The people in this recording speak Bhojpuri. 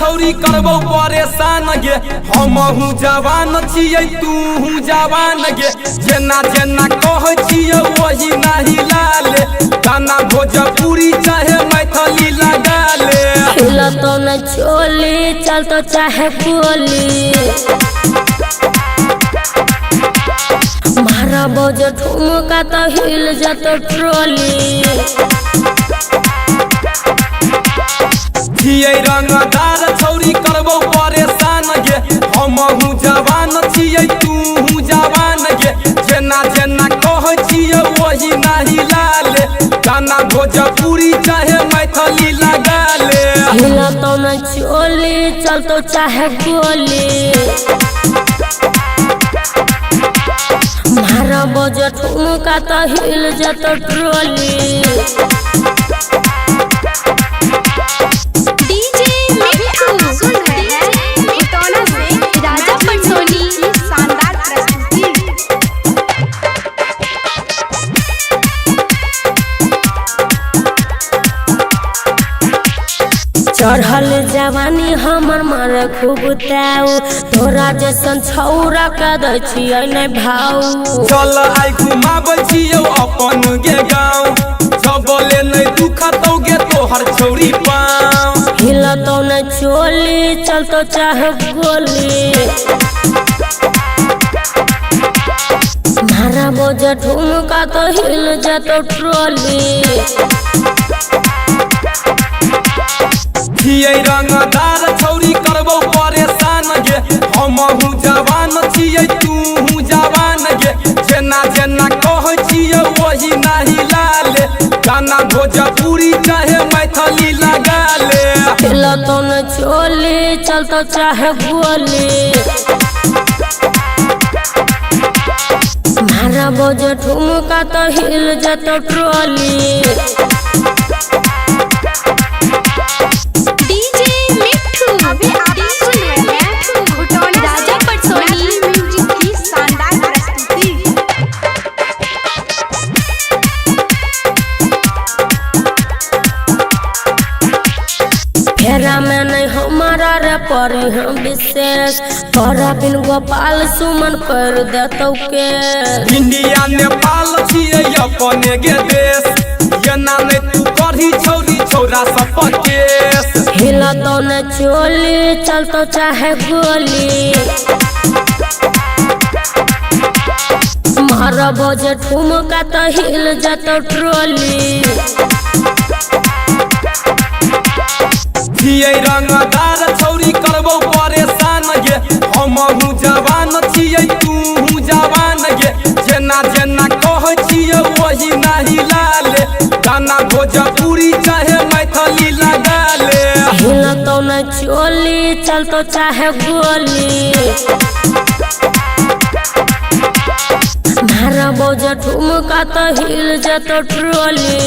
छौरी करबो परेशान गे हमहू जवान छियै तू जवान गे जेना जेना कहै छियै वही नाही लाले गाना भोजपुरी चाहे मैथिली लगा ले हिला तो न चोली चल तो चाहे गोली मारा बोझ ठुमका तो हिल जातो ट्रोली छियै रंगदार छौरी करबो परेशान गे हमहू जवान छियै तू जवान गे जेना जेना कहै छियै वही नाही लाले गाना भोजपुरी चाहे मैथिली लगा ले हिला तो न चोली चल तो चाहे गोली मारा बोझ ठुमका तो हिल जातो ट्रोली चढ़ल जवानी हमर मारे खूब ताऊ तोरा जैसन छौरा के दै छियै नै भाऊ चल आई घुमाबै छियौ अपन गे गाँव सबले नै दुखतौ गे तोहर छौरी पाँव हिलतौ नै चोली चलतो चाहे गोली मारा बोझ ठुमका तो हिल जातो ट्रोली छियै रंगदार छौरी करबो परेशान गे हमहू जवान छियै तू जवान गे जेना जेना कहै छियै वही नाही लाले गाना भोजपुरी चाहे मैथिली लगा ले हिलतौ नै चोली चलतो चाहे गोली मारा बोझ ठुमका तो हिल जातो ट्रोली फेरा में नहीं हमारा रे परी हम विशेष तोरा बिन गोपाल सुमन कर देतौ के इंडिया नेपाल छियै अपने गे देश जेना नै तू करही छौरी छौरा सब केस हिलतौ न चोली चलतो चाहे गोली मारा बोझ ठुमका तो हिल जातो ट्रोली छियै रंगदार छौरी करबो परेशान गे हमहू जवान छियै तू जवान गे जेना जेना कहै छियै वही नाही लाले गाना भोजपुरी चाहे मैथिली लगा ले हिलतौ न चोली चलतो चाहे गोली मारा बोझ ठुमका तो हिल जातो ट्रोली